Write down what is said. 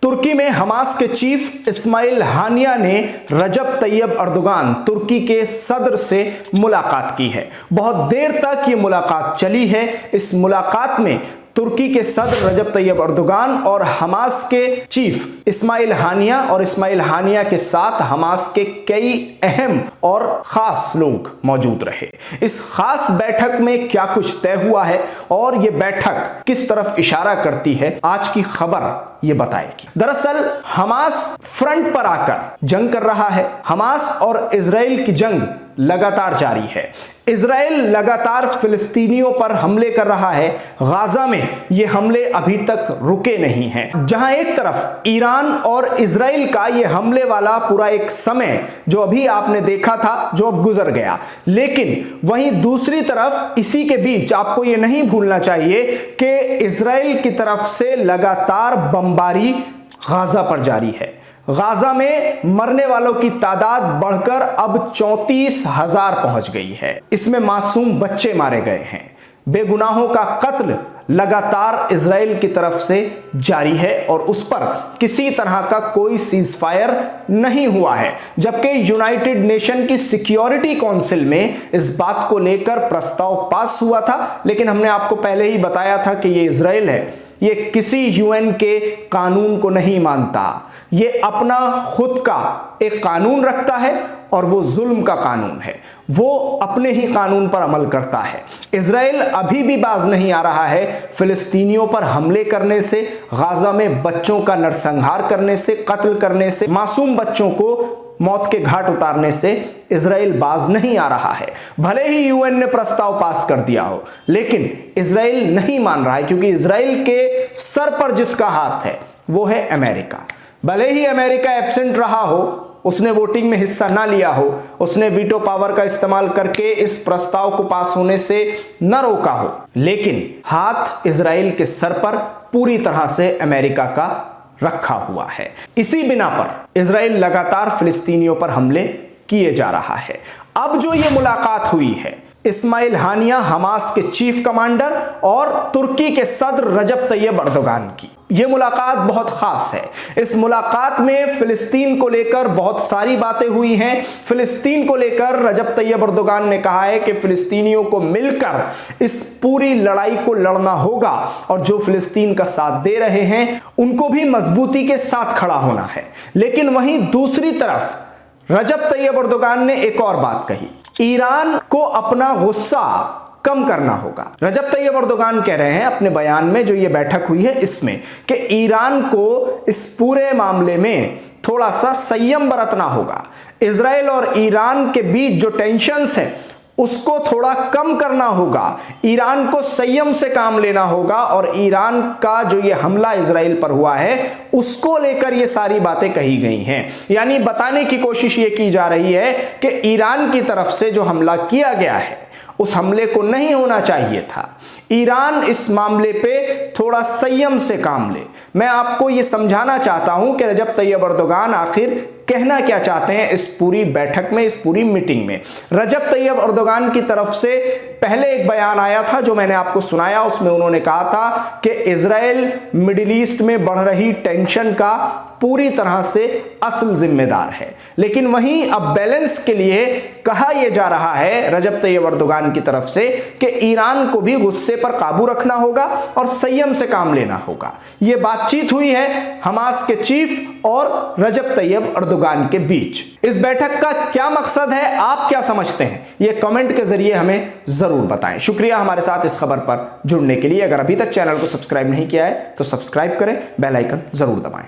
तुर्की में हमास के chief Ismail हानिया ने रजब तैयब अर्दोगान तुर्की के सदर से मुलाकात की है। बहुत देर तक ये मुलाकात चली है। इस मुलाकात में तुर्की के सदर रजब तैयब अर्दोगान और हमास के चीफ इस्माइल हानिया और इस्माइल हानिया के साथ हमास के कई अहम और खास लोग मौजूद रहे। इस खास बैठक में क्या कुछ तय हुआ है और ये बैठक किस तरफ इशारा करती है, आज की खबर ये बताएगी। दरअसल हमास फ्रंट पर आकर जंग कर रहा है। हमास और इजराइल की जंग लगातार जारी है। इजराइल लगातार फिलिस्तीनियों पर हमले कर रहा है। गाजा में ये हमले अभी तक रुके नहीं हैं। जहां एक तरफ ईरान और इजराइल का ये हमले वाला पूरा एक समय जो अभी आपने देखा था, जो अब गुजर गया, लेकिन वहीं दूसरी तरफ इसी के बीच आपको ये नहीं भूलना चाहिए कि इजराइल की तरफ से लगातार बमबारी गाजा पर जारी है। गाजा में मरने वालों की तादाद बढ़कर अब 34,000 पहुंच गई है। इसमें मासूम बच्चे मारे गए हैं। बेगुनाहों का कत्ल लगातार इजराइल की तरफ से जारी है और उस पर किसी तरह का कोई सीज फायर नहीं हुआ है। जबकि यूनाइटेड नेशन की सिक्योरिटी काउंसिल में इस बात को लेकर प्रस्ताव पास हुआ था, लेकिन हमने आपको पहले ही बताया था कि ये इजराइल है, ये किसी यूएन के कानून को नहीं मानता। ये अपना खुद का एक कानून रखता है और वो जुल्म का कानून है। वो अपने ही कानून पर अमल करता है। इजराइल अभी भी बाज नहीं आ रहा है फिलिस्तीनियों पर हमले करने से, गाजा में बच्चों का नरसंहार करने से, कत्ल करने से, मासूम बच्चों को मौत के घाट उतारने से इजराइल बाज नहीं आ रहा है। भले ही यूएन ने प्रस्ताव पास कर दिया हो, लेकिन इजराइल नहीं मान रहा है, क्योंकि इजराइल के सर पर जिसका हाथ है वो है अमेरिका। भले ही अमेरिका एब्सेंट रहा हो, उसने वोटिंग में हिस्सा ना लिया हो, उसने वीटो पावर का इस्तेमाल करके इस प्रस्ताव को पास होने से न रोका हो, लेकिन हाथ इजराइल के सर पर पूरी तरह से अमेरिका का रखा हुआ है। इसी बिना पर इजराइल लगातार फिलिस्तीनियों पर हमले किए जा रहा है। अब जो ये मुलाकात हुई है इस्माइल हानिया हमास के चीफ कमांडर और तुर्की के सदर रजब तैयब अर्दोगान की, यह मुलाकात बहुत खास है। इस मुलाकात में फिलिस्तीन को लेकर बहुत सारी बातें हुई हैं। फिलिस्तीन को लेकर रजब तैयब अर्दोगान ने कहा है कि फिलिस्तीनियों को मिलकर इस पूरी लड़ाई को लड़ना होगा और जो फिलिस्तीन का साथ दे रहे हैं उनको भी मजबूती के साथ खड़ा होना है। लेकिन वहीं दूसरी तरफ रजब तैयब अर्दोगान ने एक और बात कही, ईरान को अपना गुस्सा कम करना होगा। रजब तैयब अर्दोगान कह रहे हैं अपने बयान में, जो ये बैठक हुई है इसमें, कि ईरान को इस पूरे मामले में थोड़ा सा संयम बरतना होगा। इजराइल और ईरान के बीच जो टेंशन्स है उसको थोड़ा कम करना होगा। ईरान को संयम से काम लेना होगा और ईरान का जो ये हमला इजराइल पर हुआ है उसको लेकर ये सारी बातें कही गई हैं। यानी बताने की कोशिश ये की जा रही है कि ईरान की तरफ से जो हमला किया गया है उस हमले को नहीं होना चाहिए था। ईरान इस मामले पे थोड़ा संयम से काम ले। मैं आपको ये समझाना चाहता हूं कि रजब तैयब अर्दोगान आखिर कहना क्या चाहते हैं इस पूरी बैठक में, इस पूरी मीटिंग में। रजब तैयब अर्दोगान की तरफ से पहले एक बयान आया था जो मैंने आपको सुनाया। उसमें उन्होंने कहा था कि इजराइल मिडिल ईस्ट में बढ़ रही टेंशन का पूरी तरह से असल जिम्मेदार है। लेकिन वहीं अब बैलेंस के लिए कहा यह जा रहा है रजब तैयब अर्दोगान की तरफ से कि ईरान को भी गुस्से पर काबू रखना होगा और संयम से काम लेना होगा। यह बातचीत हुई है हमास के चीफ और रजब तैयब अर्दोगान के बीच। इस बैठक का क्या मकसद है, आप क्या समझते हैं, यह कमेंट के जरिए हमें जरूर बताएं। शुक्रिया हमारे साथ इस खबर पर जुड़ने के लिए। अगर अभी तक चैनल को सब्सक्राइब नहीं किया है तो सब्सक्राइब करें, बेल आइकन जरूर दबाएं।